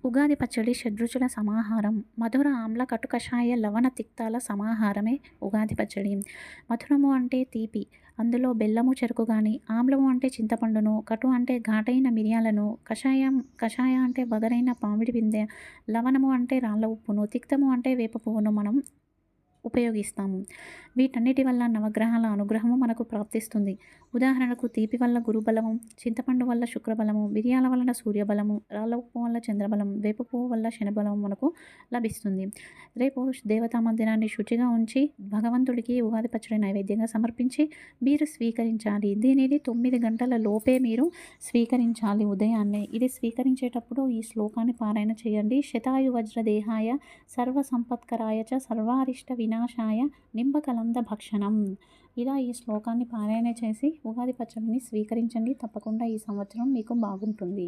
ఉగాది పచ్చడి షడ్రుచుల సమాహారం. మధుర, ఆమ్ల, కటు, కషాయ, లవణ, తిక్తాల సమాహారమే ఉగాది పచ్చడి. మధురము అంటే తీపి. అందులో బెల్లము, చెరకు గాని, ఆమ్లము అంటే చింతపండును, కటు అంటే ఘాటైన మిరియాలను, కషాయ అంటే వగరైన మామిడి పిందె, లవణము అంటే రాళ్ళ ఉప్పును, తిక్తము అంటే వేప పువ్వును మనం ఉపయోగిస్తాము. వీటన్నిటి వల్ల నవగ్రహాల అనుగ్రహము మనకు ప్రాప్తిస్తుంది. ఉదాహరణకు తీపి వల్ల గురుబలము, చింతపండు వల్ల శుక్రబలము, మిరియాల వలన సూర్యబలము, రాళ్ళ ఉప్పు వల్ల చంద్రబలం, వేప పువ్వు వల్ల శనిబలం మనకు లభిస్తుంది. రేపు దేవతా మందిరాన్ని శుచిగా ఉంచి భగవంతుడికి ఉగాది పచ్చడి నైవేద్యంగా సమర్పించి మీరు స్వీకరించాలి. దీనిని 9 గంటల లోపే మీరు స్వీకరించాలి ఉదయాన్నే. ఇది స్వీకరించేటప్పుడు ఈ శ్లోకాన్ని పారాయణ చేయండి. శతాయు వజ్రదేహాయ సర్వసంపత్కరాయ చ సర్వారిష్ట వినాశాయ నింబకలంద భక్షణం. ఇలా ఈ శ్లోకాన్ని పారాయణ చేసి ఉగాది పచ్చడిని స్వీకరించండి. తప్పకుండా ఈ సంవత్సరం మీకు బాగుంటుంది.